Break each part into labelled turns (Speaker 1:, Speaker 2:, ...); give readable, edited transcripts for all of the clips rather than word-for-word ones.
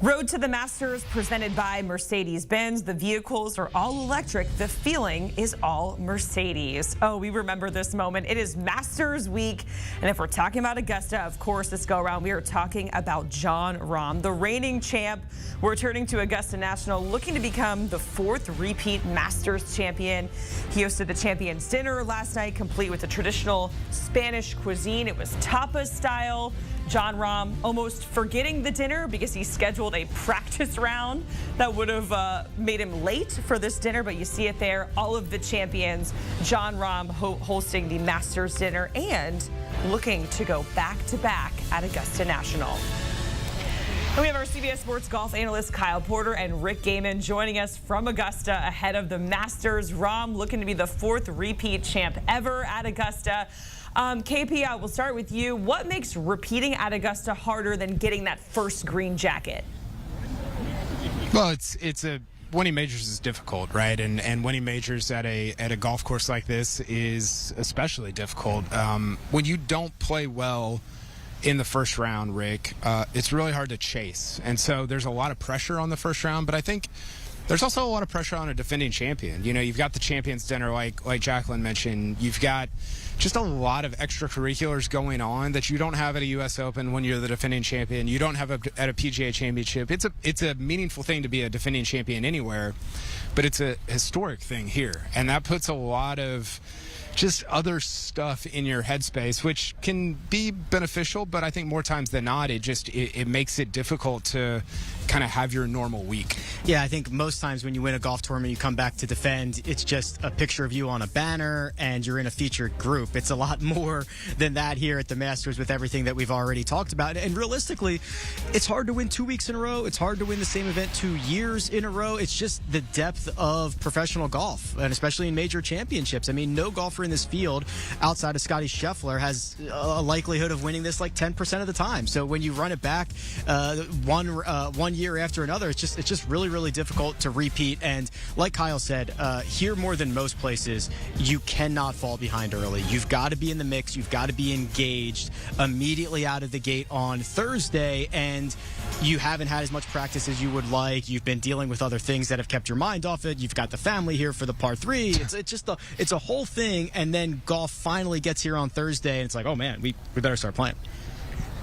Speaker 1: Road to the Masters presented by Mercedes-Benz. The vehicles are all electric. The feeling is all Mercedes. Oh, we remember this moment. It is Masters week. And if we're talking about Augusta, of course, this go around, we are talking about Jon Rahm, the reigning champ, returning to Augusta National, looking to become the fourth repeat Masters champion. He hosted the Champions Dinner last night, complete with the traditional Spanish cuisine. It was tapas style. Jon Rahm almost forgetting the dinner because he scheduled a practice round that would have made him late for this dinner, but you see it there. All of the champions, Jon Rahm hosting the Masters dinner and looking to go back-to-back at Augusta National. And we have our CBS Sports golf analyst Kyle Porter and Rick Gehman joining us from Augusta ahead of the Masters. Rahm looking to be the fourth repeat champ ever at Augusta. KP, we'll start with you. What makes repeating at Augusta harder than getting that first green jacket?
Speaker 2: Well, winning majors is difficult, right? And winning majors at a golf course like this is especially difficult. When you don't play well in the first round, Rick, it's really hard to chase. And so there's a lot of pressure on the first round, but I think there's also a lot of pressure on a defending champion. You know, you've got the Champions Dinner, like Jacqueline mentioned. You've got just a lot of extracurriculars going on that you don't have at a U.S. Open when you're the defending champion. You don't have at a PGA Championship. It's a meaningful thing to be a defending champion anywhere, but it's a historic thing here. And that puts a lot of just other stuff in your headspace, which can be beneficial, but I think more times than not, it makes it difficult to kind of have your normal week.
Speaker 3: Yeah, I think most times when you win a golf tournament, you come back to defend, it's just a picture of you on a banner and you're in a featured group. It's a lot more than that here at the Masters with everything that we've already talked about. And realistically, it's hard to win 2 weeks in a row. It's hard to win the same event 2 years in a row. It's just the depth of professional golf, and especially in major championships. I mean, no golfer in this field outside of Scotty Scheffler has a likelihood of winning this like 10% of the time. So when you run it back one year after another, it's just really difficult to repeat. And like Kyle said, here more than most places, you cannot fall behind early. You've got to be in the mix. You've got to be engaged immediately out of the gate on Thursday, and you haven't had as much practice as you would like. You've been dealing with other things that have kept your mind off it. You've got the family here for the par 3. It's a whole thing, and then golf finally gets here on Thursday, and it's like, oh man, we better start playing.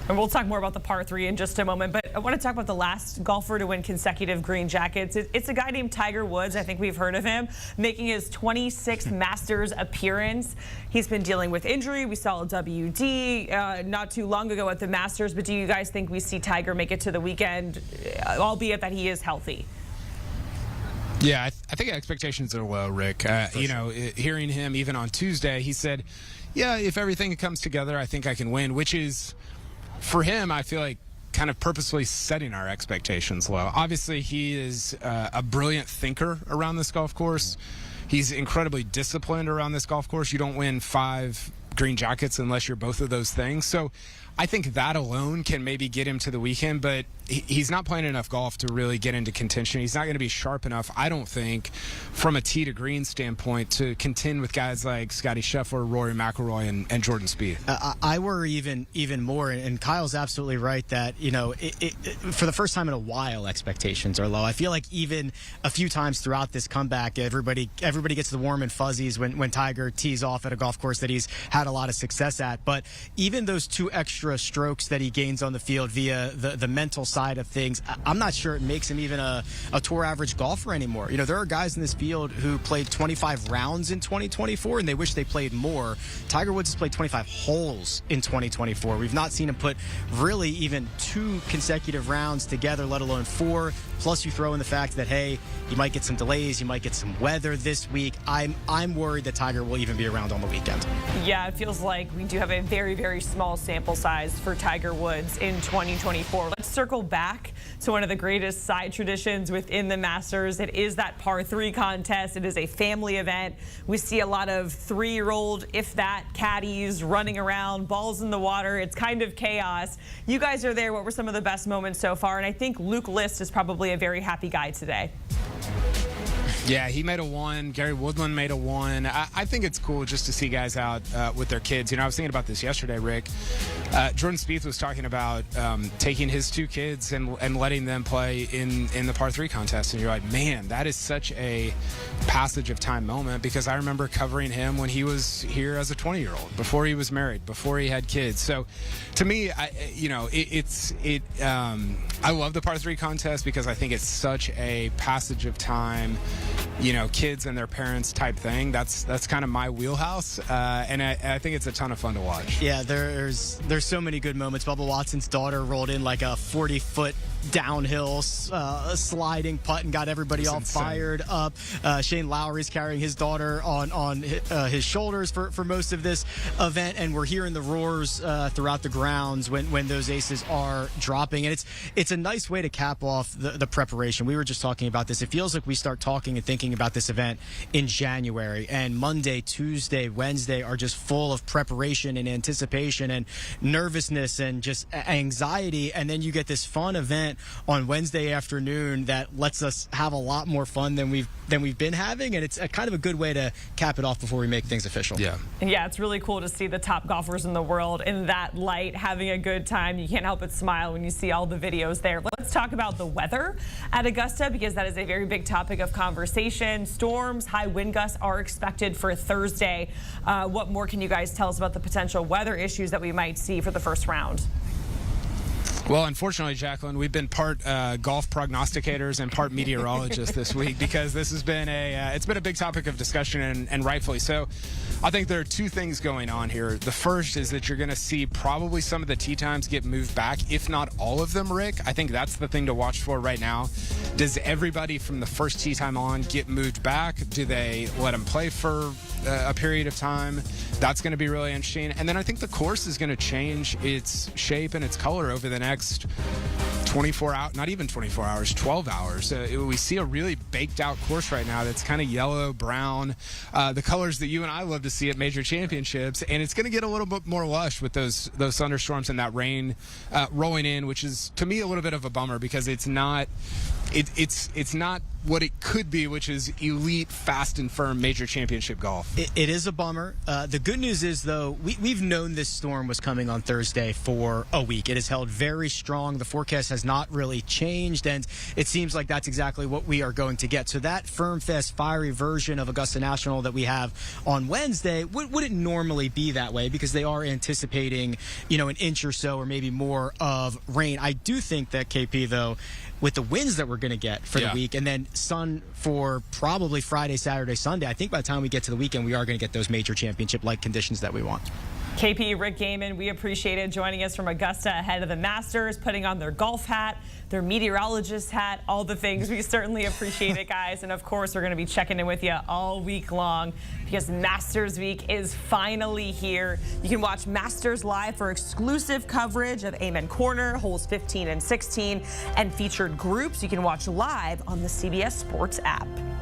Speaker 1: And we'll talk more about the par 3 in just a moment, but I want to talk about the last golfer to win consecutive green jackets. It's a guy named Tiger Woods. I think we've heard of him, making his 26th Masters appearance. He's been dealing with injury. We saw a WD not too long ago at the Masters, but do you guys think we see Tiger make it to the weekend, albeit that he is healthy?
Speaker 2: Yeah, I think expectations are low, Rick. Hearing him even on Tuesday, he said, yeah, if everything comes together, I think I can win, which is, for him, I feel like kind of purposely setting our expectations low. Obviously, he is a brilliant thinker around this golf course. He's incredibly disciplined around this golf course. You don't win 5 green jackets unless you're both of those things. So I think that alone can maybe get him to the weekend, but he's not playing enough golf to really get into contention. He's not going to be sharp enough, I don't think, from a tee to green standpoint to contend with guys like Scotty Scheffler, Rory McIlroy, and Jordan Spieth.
Speaker 3: I worry even more, and Kyle's absolutely right that, for the first time in a while, expectations are low. I feel like even a few times throughout this comeback, everybody gets the warm and fuzzies when Tiger tees off at a golf course that he's had a lot of success at. But even those 2 extra strokes that he gains on the field via the mental side of things, I'm not sure it makes him even a tour average golfer anymore. There are guys in this field who played 25 rounds in 2024 and they wish they played more. Tiger Woods has played 25 holes in 2024. We've not seen him put really even 2 consecutive rounds together, let alone 4. Plus you throw in the fact that, hey, you might get some delays, you might get some weather this week. I'm worried that Tiger will even be around on the weekend.
Speaker 1: Yeah, it feels like we do have a very small sample size for Tiger Woods in 2024. Let's circle back to one of the greatest side traditions within the Masters. It is that par 3 contest. It is a family event. We see a lot of 3-year-old, if that, caddies running around, balls in the water. It's kind of chaos. You guys are there. What were some of the best moments so far? And I think Luke List is probably a very happy guy today.
Speaker 2: Yeah, he made a 1. Gary Woodland made a 1. I think it's cool just to see guys out with their kids. You know, I was thinking about this yesterday, Rick. Jordan Spieth was talking about taking his 2 kids and letting them play in the par 3 contest. And you're like, man, that is such a passage of time moment, because I remember covering him when he was here as a 20-year-old, before he was married, before he had kids. So to me, I love the par 3 contest because I think it's such a passage of time, you know, kids and their parents type thing. That's kind of my wheelhouse, and I think it's a ton of fun to watch.
Speaker 3: Yeah, there's so many good moments. Bubba Watson's daughter rolled in like a 40-foot downhill sliding putt and got everybody all fired up. Shane Lowry's carrying his daughter on his shoulders for most of this event, and we're hearing the roars throughout the grounds when those aces are dropping. And it's a nice way to cap off the preparation. We were just talking about this. It feels like we start talking and thinking about this event in January, and Monday, Tuesday, Wednesday are just full of preparation and anticipation and nervousness and just anxiety, and then you get this fun event on Wednesday afternoon that lets us have a lot more fun than we've been having, and it's a kind of a good way to cap it off before we make things official.
Speaker 1: Yeah, it's really cool to see the top golfers in the world in that light, having a good time. You can't help but smile when you see all the videos there. Let's talk about the weather at Augusta, because that is a very big topic of conversation. Storms, high wind gusts are expected for Thursday. What more can you guys tell us about the potential weather issues that we might see for the first round?
Speaker 2: Well, unfortunately, Jacqueline, we've been part golf prognosticators and part meteorologists this week, because this has been it's been a big topic of discussion, and rightfully so. I think there are 2 things going on here. The first is that you're going to see probably some of the tee times get moved back, if not all of them, Rick. I think that's the thing to watch for right now. Does everybody from the first tee time on get moved back? Do they let them play for a period of time? That's going to be really interesting. And then I think the course is going to change its shape and its color over the next 24 hours, not even 24 hours, 12 hours. We see a really baked out course right now that's kind of yellow, brown, the colors that you and I love to see at major championships. And it's going to get a little bit more lush with those thunderstorms and that rain rolling in, which is, to me, a little bit of a bummer, because it's not what it could be, which is elite, fast and firm major championship golf.
Speaker 3: It is a bummer. The good news is, though, we've known this storm was coming on Thursday for a week. It has held very strong. The forecast has not really changed, and it seems like that's exactly what we are going to get. So that firm, fast, fiery version of Augusta National that we have on Wednesday wouldn't normally be that way, because they are anticipating, an inch or so or maybe more of rain. I do think that, KP, though, with the winds that we're going to get for the week, and then sun for probably Friday, Saturday, Sunday, I think by the time we get to the weekend, we are going to get those major championship-like conditions that we want.
Speaker 1: KP, Rick Gehman, we appreciated joining us from Augusta ahead of the Masters, putting on their golf hat, their meteorologist hat, all the things. We certainly appreciate it, guys. And, of course, we're going to be checking in with you all week long, because Masters Week is finally here. You can watch Masters Live for exclusive coverage of Amen Corner, holes 15 and 16, and featured groups you can watch live on the CBS Sports app.